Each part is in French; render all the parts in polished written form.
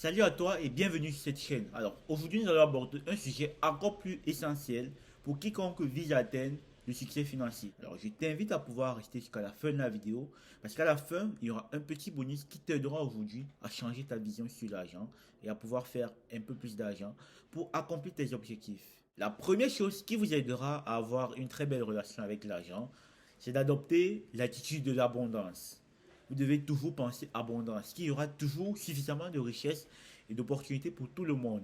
Salut à toi et bienvenue sur cette chaîne. Alors aujourd'hui nous allons aborder un sujet encore plus essentiel pour quiconque vise à atteindre le succès financier. Alors je t'invite à pouvoir rester jusqu'à la fin de la vidéo parce qu'à la fin il y aura un petit bonus qui t'aidera aujourd'hui à changer ta vision sur l'argent et à pouvoir faire un peu plus d'argent pour accomplir tes objectifs. La première chose qui vous aidera à avoir une très belle relation avec l'argent, c'est d'adopter l'attitude de l'abondance. Vous devez toujours penser abondance, qu'il y aura toujours suffisamment de richesses et d'opportunités pour tout le monde.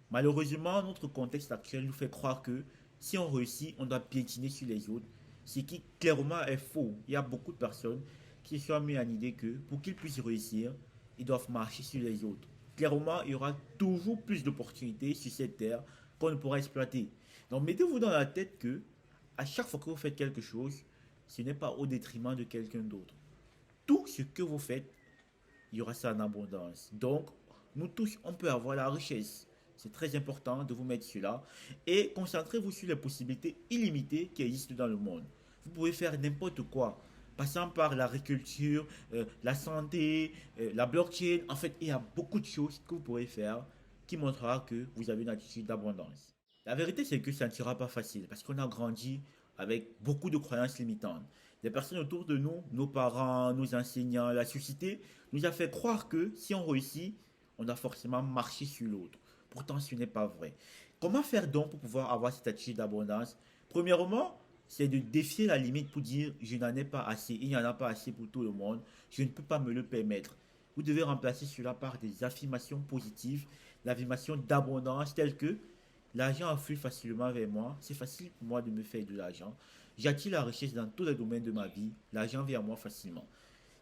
Malheureusement, notre contexte actuel nous fait croire que si on réussit, on doit piétiner sur les autres, ce qui clairement est faux. Il y a beaucoup de personnes qui se sont mis à l'idée que pour qu'ils puissent réussir, ils doivent marcher sur les autres. Clairement, il y aura toujours plus d'opportunités sur cette terre qu'on ne pourra exploiter. Donc mettez-vous dans la tête que à chaque fois que vous faites quelque chose, ce n'est pas au détriment de quelqu'un d'autre. Tout ce que vous faites, il y aura ça en abondance. Donc, nous tous, on peut avoir la richesse. C'est très important de vous mettre cela. Et concentrez-vous sur les possibilités illimitées qui existent dans le monde. Vous pouvez faire n'importe quoi. Passant par l'agriculture, la santé, la blockchain. En fait, il y a beaucoup de choses que vous pourrez faire qui montrera que vous avez une attitude d'abondance. La vérité, c'est que ça ne sera pas facile parce qu'on a grandi avec beaucoup de croyances limitantes. Les personnes autour de nous, nos parents, nos enseignants, la société, nous a fait croire que si on réussit, on a forcément marché sur l'autre. Pourtant, ce n'est pas vrai. Comment faire donc pour pouvoir avoir cette attitude d'abondance? Premièrement, c'est de défier la limite pour dire je n'en ai pas assez, il n'y en a pas assez pour tout le monde, je ne peux pas me le permettre. Vous devez remplacer cela par des affirmations positives, l'affirmation d'abondance telle que l'argent afflue facilement vers moi, c'est facile pour moi de me faire de l'argent. J'attire la richesse dans tous les domaines de ma vie, l'argent vient à moi facilement.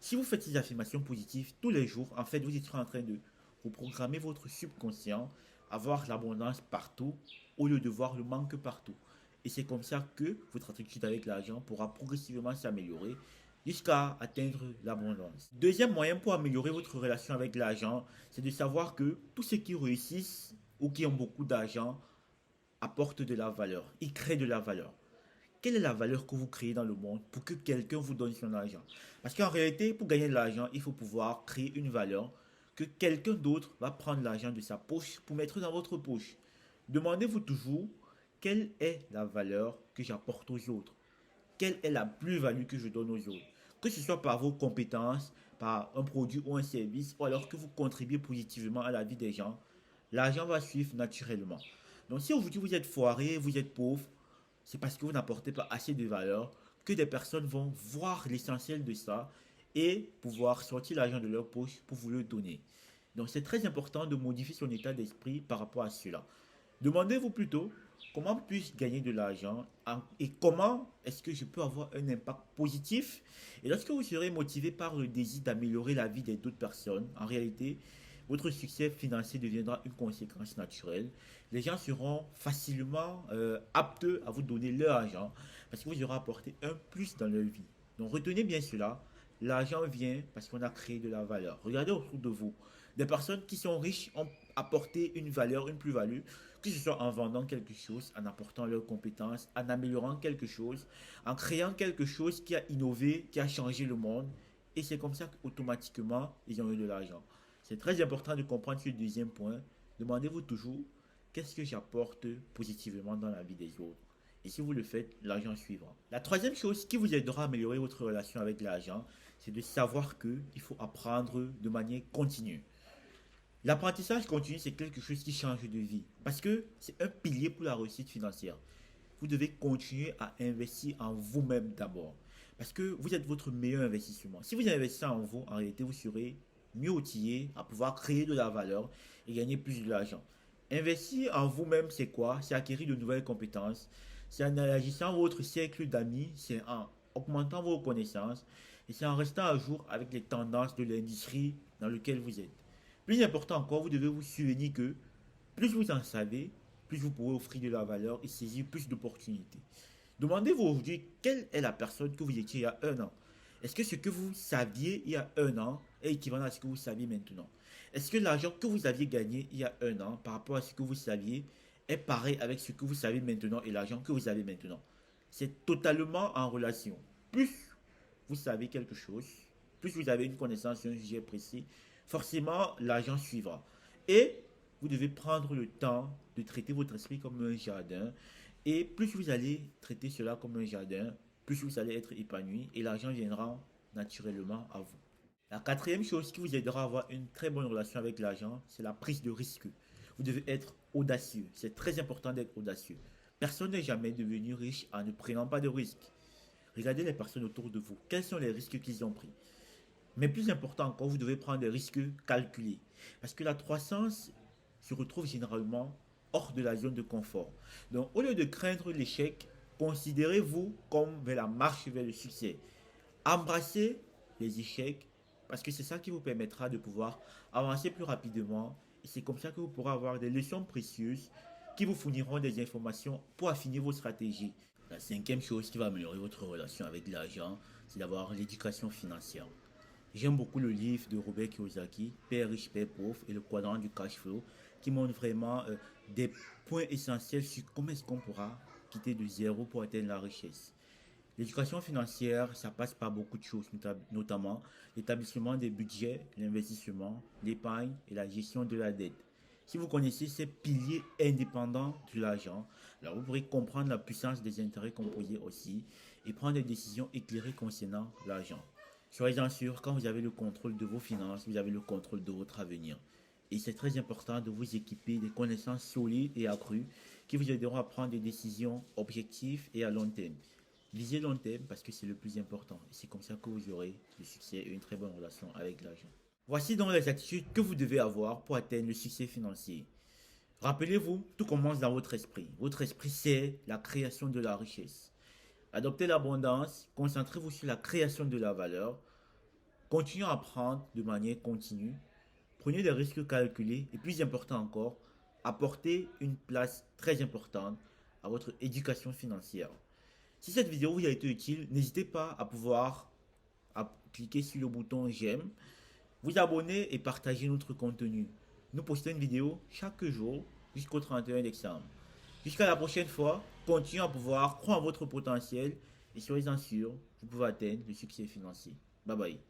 Si vous faites ces affirmations positives tous les jours, en fait, vous êtes en train de vous programmer votre subconscient à voir l'abondance partout au lieu de voir le manque partout. Et c'est comme ça que votre attitude avec l'argent pourra progressivement s'améliorer jusqu'à atteindre l'abondance. Deuxième moyen pour améliorer votre relation avec l'argent, c'est de savoir que tous ceux qui réussissent ou qui ont beaucoup d'argent apportent de la valeur. Ils créent de la valeur. Quelle est la valeur que vous créez dans le monde pour que quelqu'un vous donne son argent? Parce qu'en réalité, pour gagner de l'argent, il faut pouvoir créer une valeur que quelqu'un d'autre va prendre l'argent de sa poche pour mettre dans votre poche. Demandez-vous toujours quelle est la valeur que j'apporte aux autres. Quelle est la plus-value que je donne aux autres. Que ce soit par vos compétences, par un produit ou un service, ou alors que vous contribuez positivement à la vie des gens, l'argent va suivre naturellement. Donc si aujourd'hui vous êtes foiré, vous êtes pauvre, c'est parce que vous n'apportez pas assez de valeur que des personnes vont voir l'essentiel de ça et pouvoir sortir l'argent de leur poche pour vous le donner. Donc c'est très important de modifier son état d'esprit par rapport à cela. Demandez-vous plutôt comment puis-je gagner de l'argent et comment est-ce que je peux avoir un impact positif. Et lorsque vous serez motivé par le désir d'améliorer la vie des autres personnes, en réalité, votre succès financier deviendra une conséquence naturelle. Les gens seront facilement aptes à vous donner leur argent parce que vous aurez apporté un plus dans leur vie. Donc retenez bien cela. L'argent vient parce qu'on a créé de la valeur. Regardez autour de vous. Des personnes qui sont riches ont apporté une valeur, une plus-value, que ce soit en vendant quelque chose, en apportant leurs compétences, en améliorant quelque chose, en créant quelque chose qui a innové, qui a changé le monde. Et c'est comme ça qu'automatiquement, ils ont eu de l'argent. C'est très important de comprendre ce deuxième point. Demandez-vous toujours qu'est-ce que j'apporte positivement dans la vie des autres. Et si vous le faites, l'argent suivra. La troisième chose qui vous aidera à améliorer votre relation avec l'argent, c'est de savoir qu'il faut apprendre de manière continue. L'apprentissage continu, c'est quelque chose qui change de vie. Parce que c'est un pilier pour la réussite financière. Vous devez continuer à investir en vous-même d'abord. Parce que vous êtes votre meilleur investissement. Si vous investissez en vous, en réalité, vous serez mieux outillé à pouvoir créer de la valeur et gagner plus de l'argent. Investir en vous-même, c'est quoi? C'est acquérir de nouvelles compétences. C'est en élargissant votre cercle d'amis. C'est en augmentant vos connaissances. Et c'est en restant à jour avec les tendances de l'industrie dans laquelle vous êtes. Plus important encore, vous devez vous souvenir que plus vous en savez, plus vous pourrez offrir de la valeur et saisir plus d'opportunités. Demandez-vous aujourd'hui quelle est la personne que vous étiez il y a un an. Est-ce que ce que vous saviez il y a un an est équivalent à ce que vous saviez maintenant? Est-ce que l'argent que vous aviez gagné il y a un an par rapport à ce que vous saviez est pareil avec ce que vous savez maintenant et l'argent que vous avez maintenant? C'est totalement en relation. Plus vous savez quelque chose, plus vous avez une connaissance sur un sujet précis, forcément l'argent suivra. Et vous devez prendre le temps de traiter votre esprit comme un jardin. Et plus vous allez traiter cela comme un jardin, plus vous allez être épanoui et l'argent viendra naturellement à vous. La quatrième chose qui vous aidera à avoir une très bonne relation avec l'argent, c'est la prise de risque. Vous devez être audacieux. C'est très important d'être audacieux. Personne n'est jamais devenu riche en ne prenant pas de risques. Regardez les personnes autour de vous. Quels sont les risques qu'ils ont pris? Mais plus important encore, vous devez prendre des risques calculés. Parce que la croissance se retrouve généralement hors de la zone de confort. Donc, au lieu de craindre l'échec, considérez-vous comme vers la marche vers le succès. Embrassez les échecs parce que c'est ça qui vous permettra de pouvoir avancer plus rapidement. Et c'est comme ça que vous pourrez avoir des leçons précieuses qui vous fourniront des informations pour affiner vos stratégies. La cinquième chose qui va améliorer votre relation avec l'argent, c'est d'avoir l'éducation financière. J'aime beaucoup le livre de Robert Kiyosaki, Père riche, Père pauvre et le quadrant du cash flow, qui montre vraiment des points essentiels sur comment est-ce qu'on pourra quitter de zéro pour atteindre la richesse. L'éducation financière, ça passe par beaucoup de choses, notamment l'établissement des budgets, l'investissement, l'épargne et la gestion de la dette. Si vous connaissez ces piliers indépendants de l'argent, alors vous pourrez comprendre la puissance des intérêts composés aussi et prendre des décisions éclairées concernant l'argent. Soyez-en sûr, quand vous avez le contrôle de vos finances, vous avez le contrôle de votre avenir. Et c'est très important de vous équiper des connaissances solides et accrues qui vous aideront à prendre des décisions objectives et à long terme. Visez long terme parce que c'est le plus important. C'est comme ça que vous aurez le succès et une très bonne relation avec l'argent. Voici donc les attitudes que vous devez avoir pour atteindre le succès financier. Rappelez-vous, tout commence dans votre esprit. Votre esprit, c'est la création de la richesse. Adoptez l'abondance, concentrez-vous sur la création de la valeur. Continuez à apprendre de manière continue. Prenez des risques calculés et plus important encore, apportez une place très importante à votre éducation financière. Si cette vidéo vous a été utile, n'hésitez pas à cliquer sur le bouton j'aime, vous abonner et partager notre contenu. Nous postons une vidéo chaque jour jusqu'au 31 décembre. Jusqu'à la prochaine fois, continuez à pouvoir croire en votre potentiel et soyez-en sûr, vous pouvez atteindre le succès financier. Bye bye.